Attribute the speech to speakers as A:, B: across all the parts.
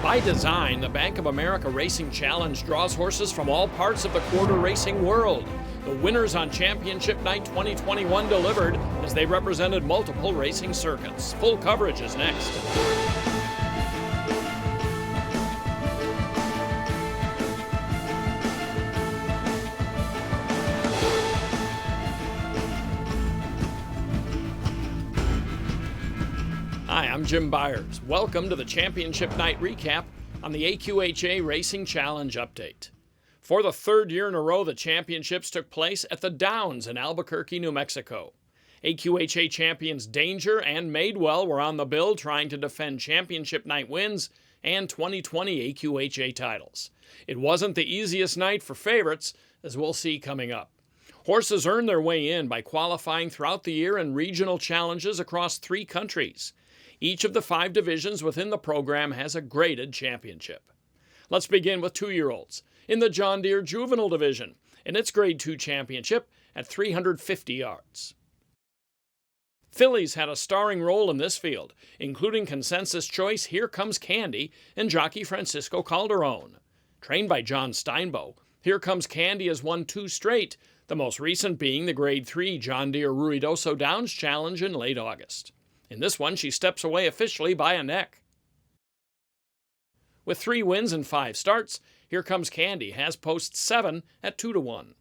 A: By design, the Bank of America Racing Challenge draws horses from all parts of the quarter racing world. The winners on Championship Night 2021 delivered as they represented multiple racing circuits. Full coverage is next. Hi, I'm Jim Byers. Welcome to the Championship Night recap on the AQHA Racing Challenge update. For the third year in a row, the championships took place at the Downs in Albuquerque, New Mexico. AQHA champions Danger and Madewell were on the bill trying to defend Championship Night wins and 2020 AQHA titles. It wasn't the easiest night for favorites, as we'll see coming up. Horses earned their way in by qualifying throughout the year in regional challenges across 3 countries. Each of the 5 divisions within the program has a graded championship. Let's begin with 2-year-olds in the John Deere Juvenile Division in its Grade 2 championship at 350 yards. Fillies had a starring role in this field, including consensus choice Here Comes Candy and jockey Francisco Calderon. Trained by John Steinbow, Here Comes Candy has won 2 straight, the most recent being the Grade 3 John Deere Ruidoso Downs Challenge in late August. In this one, she steps away officially by a neck. With 3 wins and 5 starts, Here Comes Candy has post 7 at 2-1.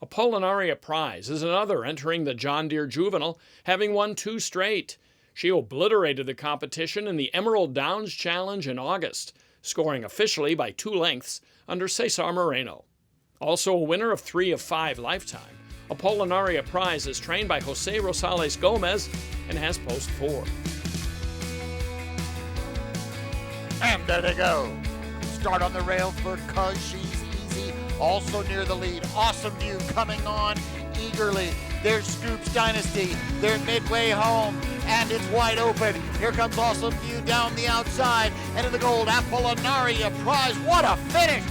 A: Apollinaria Prize is another entering the John Deere Juvenile, having won 2 straight. She obliterated the competition in the Emerald Downs Challenge in August, scoring officially by 2 lengths under Cesar Moreno. Also a winner of 3 of 5 lifetime, Apollinaria Prize is trained by Jose Rosales Gomez and has post 4.
B: And there they go. Start on the rails for Cuz She's Easy. Also near the lead. Awesome View coming on eagerly. There's Scoops Dynasty. They're midway home, and it's wide open. Here comes Awesome View down the outside. And in the gold, Apollinaria Prize. What a finish!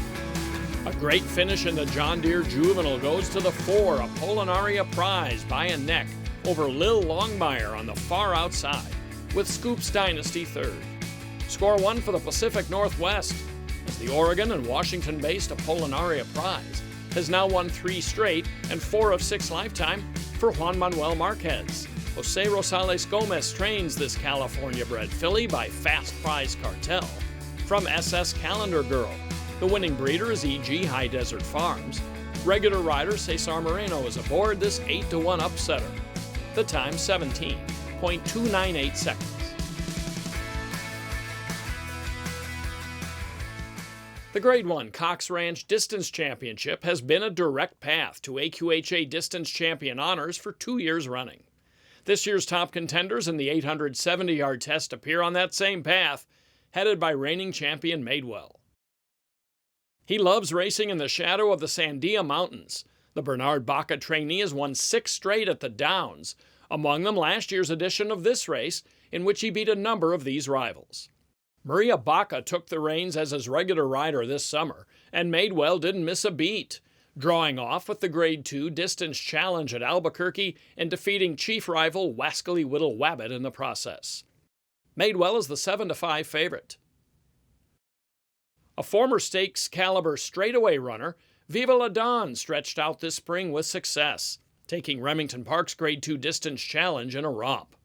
A: A great finish in the John Deere Juvenile goes to the 4, Apollinaria Prize by a neck over Lil Longmire on the far outside, with Scoops Dynasty third. Score 1 for the Pacific Northwest, as the Oregon and Washington-based Apollinaria Prize has now won 3 straight and 4 of 6 lifetime for Juan Manuel Marquez. Jose Rosales Gomez trains this California-bred filly by Fast Prize Cartel from SS Calendar Girl. The winning breeder is E.G. High Desert Farms. Regular rider Cesar Moreno is aboard this 8-1 upsetter. The time 17.298 seconds. The Grade 1 Cox Ranch Distance Championship has been a direct path to AQHA Distance Champion honors for 2 years running. This year's top contenders in the 870-yard test appear on that same path, headed by reigning champion Madewell. He loves racing in the shadow of the Sandia Mountains. The Bernard Baca trainee has won 6 straight at the Downs, among them last year's edition of this race, in which he beat a number of these rivals. Maria Baca took the reins as his regular rider this summer, and Madewell didn't miss a beat, drawing off with the Grade 2 Distance Challenge at Albuquerque and defeating chief rival Wascally Whittle Wabbit in the process. Madewell is the 7-5 favorite. A former stakes caliber straightaway runner, Viva La Dawn stretched out this spring with success, taking Remington Park's Grade 2 Distance Challenge in a romp.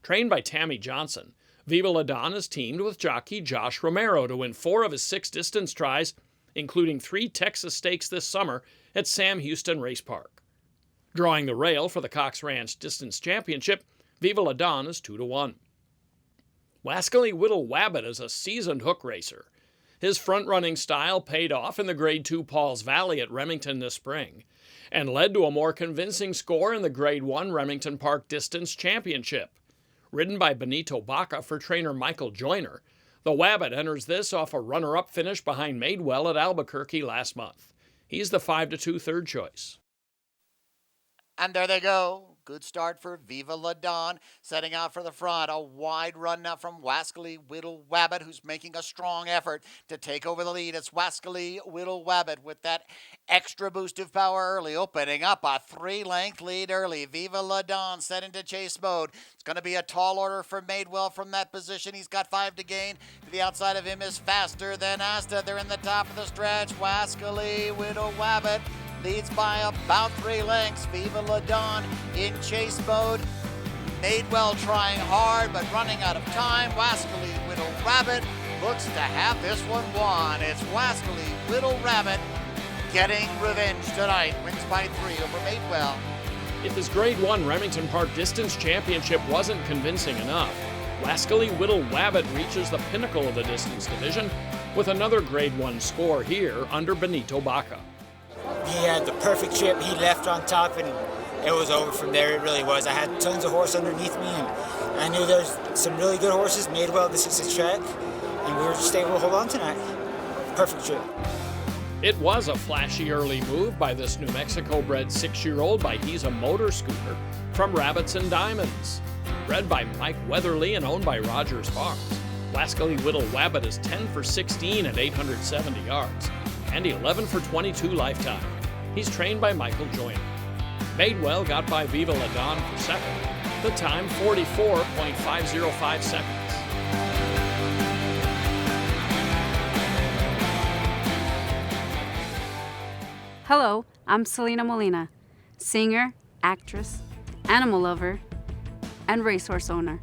A: Trained by Tammy Johnson, Viva La Dawn is teamed with jockey Josh Romero to win 4 of his 6 distance tries, including 3 Texas Stakes this summer at Sam Houston Race Park. Drawing the rail for the Cox Ranch Distance Championship, Viva La Dawn is 2-1. Wascally Whittle Wabbit is a seasoned hook racer. His front-running style paid off in the Grade 2 Pauls Valley at Remington this spring, and led to a more convincing score in the Grade 1 Remington Park Distance Championship. Ridden by Benito Baca for trainer Michael Joyner, the Wabbit enters this off a runner-up finish behind Madewell at Albuquerque last month. He's the 5-2 third choice.
B: And there they go. Good start for Viva La Dawn, setting out for the front. A wide run now from Wascally Whittle Wabbit, who's making a strong effort to take over the lead. It's Wascally Whittle Wabbit with that extra boost of power early, opening up a 3-length lead early. Viva La Dawn set into chase mode. It's going to be a tall order for Madewell from that position. He's got 5 to gain. To the outside of him is Faster Than Asta. They're in the top of the stretch. Wascally Whittle Wabbit leads by about 3 lengths. Viva La Dawn in chase mode. Madewell trying hard but running out of time. Wascally Whittle Rabbit looks to have this one won. It's Wascally Whittle Rabbit getting revenge tonight. Wins by 3 over Madewell.
A: If his Grade 1 Remington Park Distance Championship wasn't convincing enough, Wascally Whittle Wabbit reaches the pinnacle of the distance division with another Grade 1 score here under Benito Baca.
C: He had the perfect trip. He left on top, and it was over from there. It really was. I had tons of horse underneath me, and I knew there's some really good horses. Madewell, this is a track, and we were just able to hold on tonight. Perfect trip.
A: It was a flashy early move by this New Mexico-bred 6-year-old by He's a Motor Scooter from Rabbits and Diamonds. Bred by Mike Weatherly and owned by Rogers Farms, Wascally Whittle Wabbit is 10 for 16 at 870 yards and 11 for 22 lifetime. He's trained by Michael Joyner. Madewell got by Viva La Dawn for second, the time 44.505 seconds.
D: Hello, I'm Selena Molina, singer, actress, animal lover, and racehorse owner.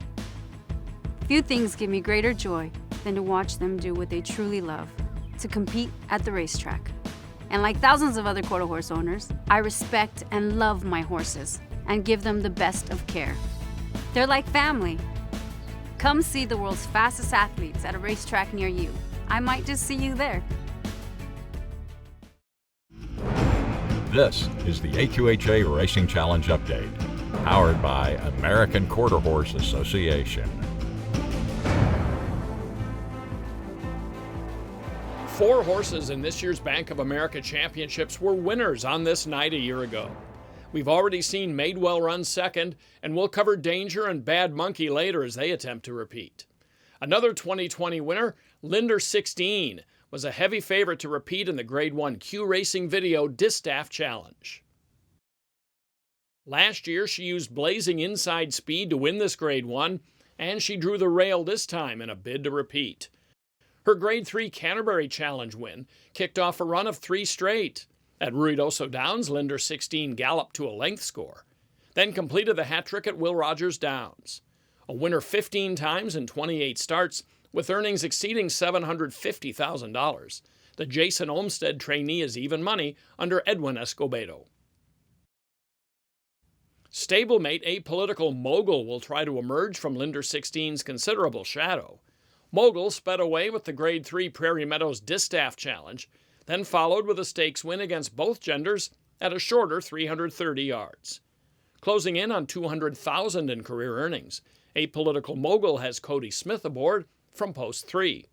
D: Few things give me greater joy than to watch them do what they truly love, to compete at the racetrack. And like thousands of other quarter horse owners, I respect and love my horses and give them the best of care. They're like family. Come see the world's fastest athletes at a racetrack near you. I might just see you there.
E: This is the AQHA Racing Challenge Update, powered by American Quarter Horse Association.
A: 4 horses in this year's Bank of America Championships were winners on this night a year ago. We've already seen Madewell run second, and we'll cover Danger and Bad Monkey later as they attempt to repeat. Another 2020 winner, Linder 16, was a heavy favorite to repeat in the Grade 1 Q Racing Video Distaff Challenge. Last year, she used blazing inside speed to win this Grade 1, and she drew the rail this time in a bid to repeat. Her Grade 3 Canterbury Challenge win kicked off a run of 3 straight. At Ruidoso Downs, Linder 16 galloped to a length score, then completed the hat trick at Will Rogers Downs. A winner 15 times in 28 starts, with earnings exceeding $750,000. The Jason Olmsted trainee is even money under Edwin Escobedo. Stablemate Apolitical Mogul will try to emerge from Linder 16's considerable shadow. Mogul sped away with the Grade 3 Prairie Meadows Distaff Challenge, then followed with a stakes win against both genders at a shorter 330 yards. Closing in on $200,000 in career earnings, Apolitical Mogul has Cody Smith aboard from Post 3.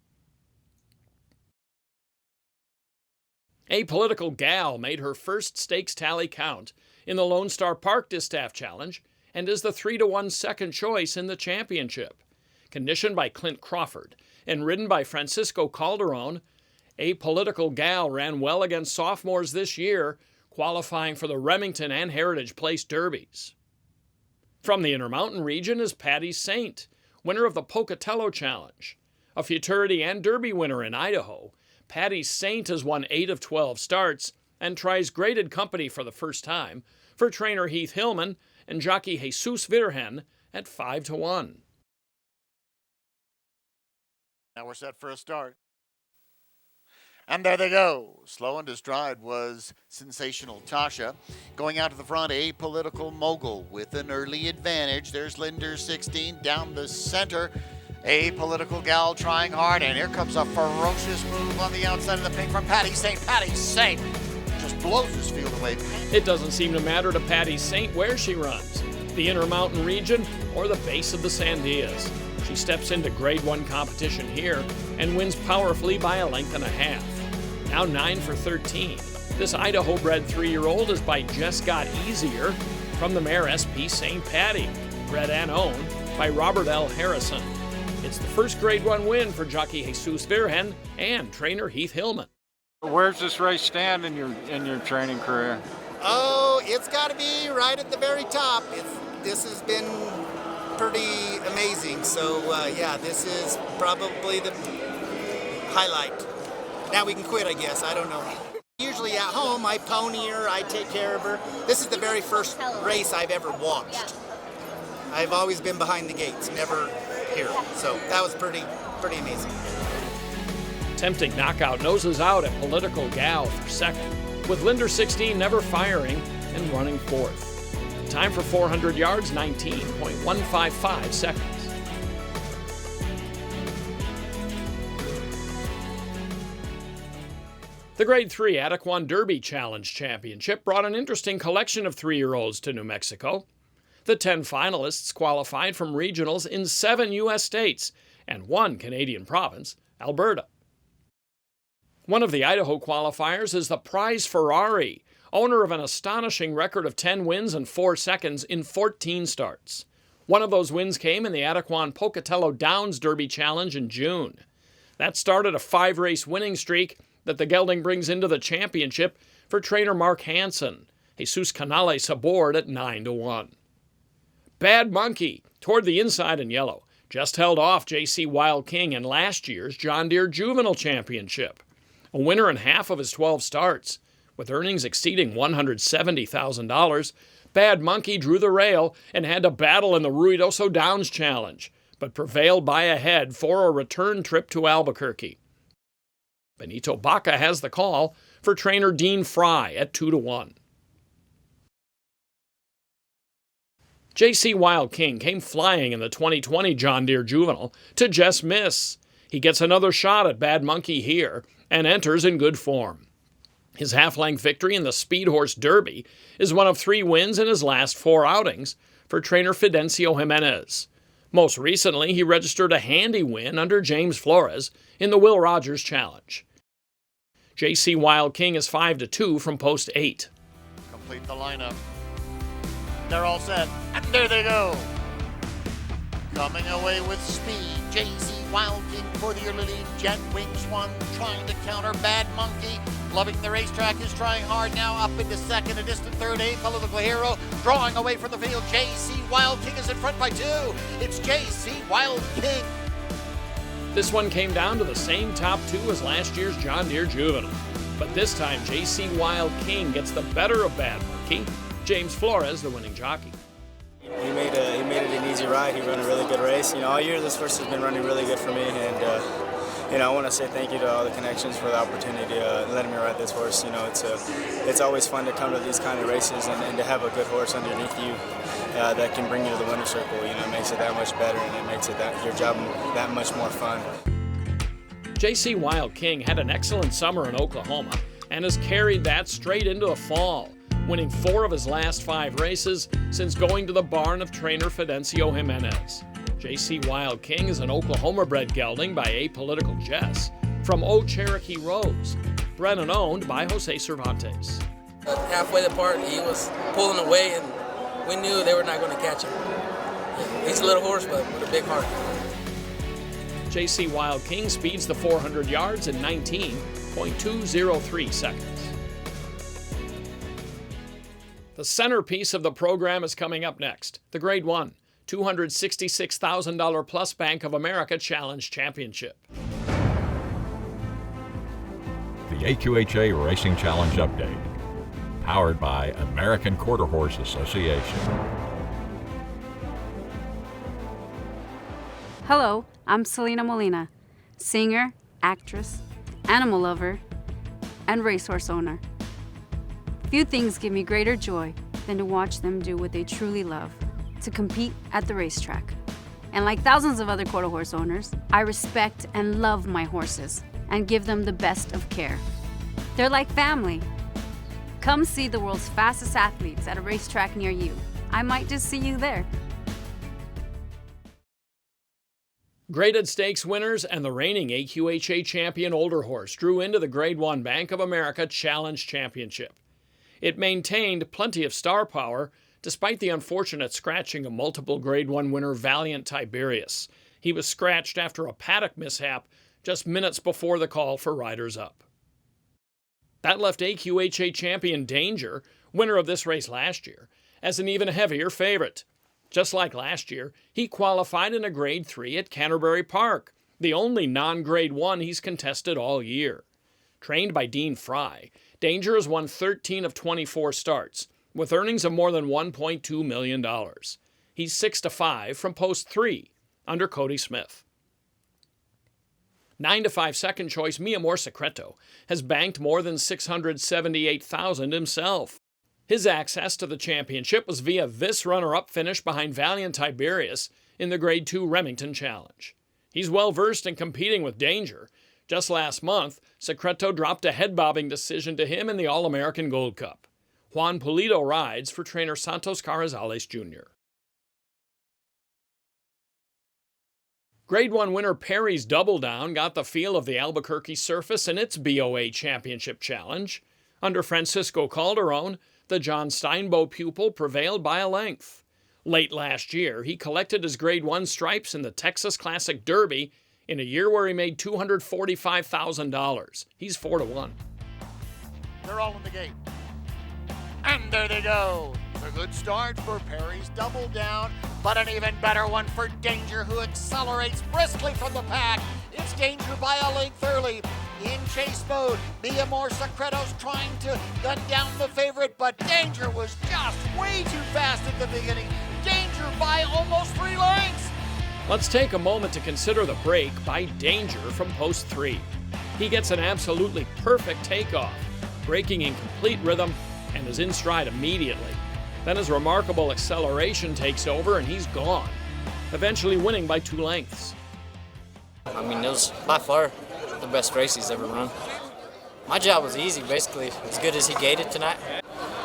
A: Apolitical Gal made her first stakes tally count in the Lone Star Park Distaff Challenge and is the 3-1 second choice in the championship. Conditioned by Clint Crawford and ridden by Francisco Calderon, Apolitical Gal ran well against sophomores this year, qualifying for the Remington and Heritage Place Derbies. From the Intermountain region is Patty Saint, winner of the Pocatello Challenge. A Futurity and Derby winner in Idaho, Patty Saint has won 8 of 12 starts and tries graded company for the first time for trainer Heath Hillman and jockey Jesus Virgen at 5-1.
B: Now we're set for a start. And there they go. Slow into stride was Sensational Tasha. Going out to the front, Apolitical Mogul with an early advantage. There's Linder 16 down the center. Apolitical Gal trying hard, and here comes a ferocious move on the outside of the pink from Patty Saint. Patty Saint just blows this field away.
A: It doesn't seem to matter to Patty Saint where she runs, the Intermountain region or the base of the Sandias. She steps into Grade 1 competition here and wins powerfully by a length and a half. Now 9 for 13. This Idaho-bred 3-year-old is by Just Got Easier from the mare SP St. Patty, bred and owned by Robert L. Harrison. It's the first Grade 1 win for jockey Jesus Virgen and trainer Heath Hillman.
F: Where's this race stand in your training career?
G: Oh, it's got to be right at the very top. This has been pretty amazing. So yeah, this is probably the highlight. Now we can quit, I guess. I don't know. Usually at home, I pony her, I take care of her. This is the very first race I've ever watched. I've always been behind the gates, never here. So that was pretty amazing.
A: Tempting knockout noses out at Political Gal for second, with Linder 16 never firing and running fourth. Time for 400 yards, 19.155 seconds. The Grade 3 Adequan Derby Challenge Championship brought an interesting collection of 3-year-olds to New Mexico. The 10 finalists qualified from regionals in 7 U.S. states and 1 Canadian province, Alberta. One of the Idaho qualifiers is the Prize Ferrari, owner of an astonishing record of 10 wins and 4 seconds in 14 starts. One of those wins came in the Adequan Pocatello Downs Derby Challenge in June. That started a 5-race winning streak that the gelding brings into the championship for trainer Mark Hansen. Jesus Canales aboard at 9-1. Bad Monkey, toward the inside in yellow, just held off J.C. Wild King in last year's John Deere Juvenile Championship. A winner in half of his 12 starts. With earnings exceeding $170,000, Bad Monkey drew the rail and had to battle in the Ruidoso Downs Challenge, but prevailed by a head for a return trip to Albuquerque. Benito Baca has the call for trainer Dean Fry at 2-1. J.C. Wild King came flying in the 2020 John Deere Juvenile to just miss. He gets another shot at Bad Monkey here and enters in good form. His half-length victory in the Speed Horse Derby is one of 3 wins in his last 4 outings for trainer Fidencio Jimenez. Most recently, he registered a handy win under James Flores in the Will Rogers Challenge. J.C. Wild King is 5-2 from post 8.
B: Complete the lineup. They're all set, and there they go. Coming away with speed, J.C. Wild King for the early lead. Jet Wings 1 trying to counter Bad Monkey. Loving the racetrack, is trying hard now, up into second, a distant third, A Political Hero, drawing away from the field. J.C. Wild King is in front by 2. It's J.C. Wild King.
A: This one came down to the same top 2 as last year's John Deere Juvenile. But this time, J.C. Wild King gets the better of Bad Monkey. James Flores, the winning jockey.
H: He made it an easy ride. He ran a really good race. All year this horse has been running really good for me, and I want to say thank you to all the connections for the opportunity letting me ride this horse. It's always fun to come to these kind of races and to have a good horse underneath you that can bring you to the winner's circle. It makes it that much better, and it makes your job that much more fun.
A: J.C. Wild King had an excellent summer in Oklahoma and has carried that straight into the fall, winning 4 of his last 5 races since going to the barn of trainer Fidencio Jimenez. J.C. Wild King is an Oklahoma-bred gelding by Apolitical Jess from O Cherokee Rose, bred and owned by Jose Cervantes.
I: Halfway apart, he was pulling away, and we knew they were not going to catch him. He's a little horse, but with a big heart.
A: J.C. Wild King speeds the 400 yards in 19.203 seconds. The centerpiece of the program is coming up next, the Grade 1, $266,000 plus Bank of America Challenge Championship.
E: The AQHA Racing Challenge Update, powered by American Quarter Horse Association.
D: Hello, I'm Selena Molina, singer, actress, animal lover, and racehorse owner. Few things give me greater joy than to watch them do what they truly love, to compete at the racetrack. And like thousands of other quarter horse owners, I respect and love my horses and give them the best of care. They're like family. Come see the world's fastest athletes at a racetrack near you. I might just see you there.
A: Graded Stakes winners and the reigning AQHA champion older horse drew into the Grade 1 Bank of America Challenge Championship. It maintained plenty of star power despite the unfortunate scratching of multiple Grade 1 winner Valiant Tiberius. He was scratched after a paddock mishap just minutes before the call for riders up. That left AQHA champion Danger, winner of this race last year, as an even heavier favorite. Just like last year, he qualified in a Grade 3 at Canterbury Park, the only non-Grade 1 he's contested all year. Trained by Dean Fry, Danger has won 13 of 24 starts, with earnings of more than $1.2 million. He's 6-5 from post 3 under Coady Smith. 9-5 second choice Mia More Secreto has banked more than $678,000 himself. His access to the championship was via this runner-up finish behind Valiant Tiberius in the Grade 2 Remington Challenge. He's well-versed in competing with Danger. Just last month, Secreto dropped a head-bobbing decision to him in the All-American Gold Cup. Juan Pulido rides for trainer Santos Carrizales Jr. Grade 1 winner Perry's Double Down got the feel of the Albuquerque surface in its BOA Championship Challenge. Under Francisco Calderon, the John Steinbow pupil prevailed by a length. Late last year, he collected his Grade 1 stripes in the Texas Classic Derby in a year where he made $245,000. He's 4-1.
B: They're all in the gate. And there they go. A good start for Perry's Double Down, but an even better one for Danger, who accelerates briskly from the pack. It's Danger by a length early. In chase mode, Mia More Secreto's trying to gun down the favorite, but Danger was just way too fast at the beginning. Danger by almost 3 lengths.
A: Let's take a moment to consider the break by Danger from post 3. He gets an absolutely perfect takeoff, braking in complete rhythm, and is in stride immediately. Then his remarkable acceleration takes over and he's gone, eventually winning by 2 lengths.
J: I mean, it was by far the best race he's ever run. My job was easy, basically, as good as he gated tonight.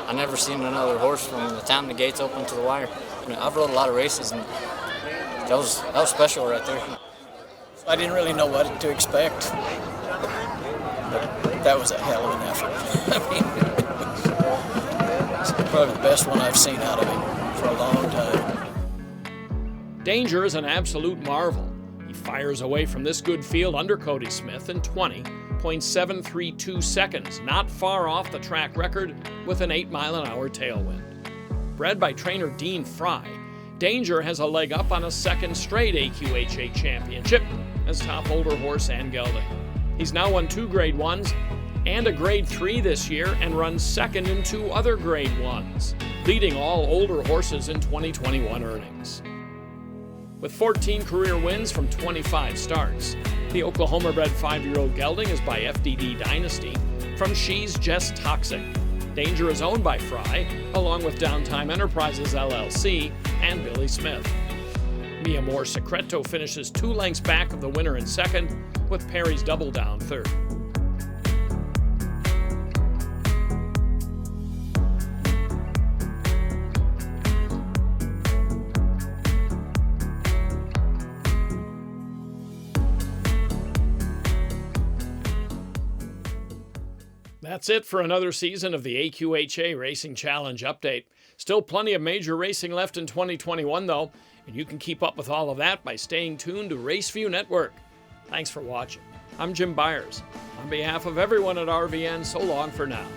J: I never seen another horse from the time the gates open to the wire. I mean, I've rode a lot of races, and that was special right there. I didn't really know what to expect, but that was a hell of an effort. I mean, it's probably the best one I've seen out of him for a long time.
A: Danger is an absolute marvel. He fires away from this good field under Coady Smith in 20.732 seconds, not far off the track record with an 8-mile-an-hour tailwind. Bred by trainer Dean Fry, Danger has a leg up on a second straight AQHA championship as top older horse and gelding. He's now won 2 Grade 1s and a Grade 3 this year and runs second in 2 other Grade 1s, leading all older horses in 2021 earnings. With 14 career wins from 25 starts, the Oklahoma-bred 5-year-old gelding is by FDD Dynasty from She's Just Toxic. Danger is owned by Fry, along with Downtime Enterprises LLC and Billy Smith. Mia More Secreto finishes 2 lengths back of the winner in second, with Perry's Double Down third. That's it for another season of the AQHA Racing Challenge Update. Still plenty of major racing left in 2021, though, and you can keep up with all of that by staying tuned to RaceView Network. Thanks for watching. I'm Jim Byers. On behalf of everyone at RVN, so long for now.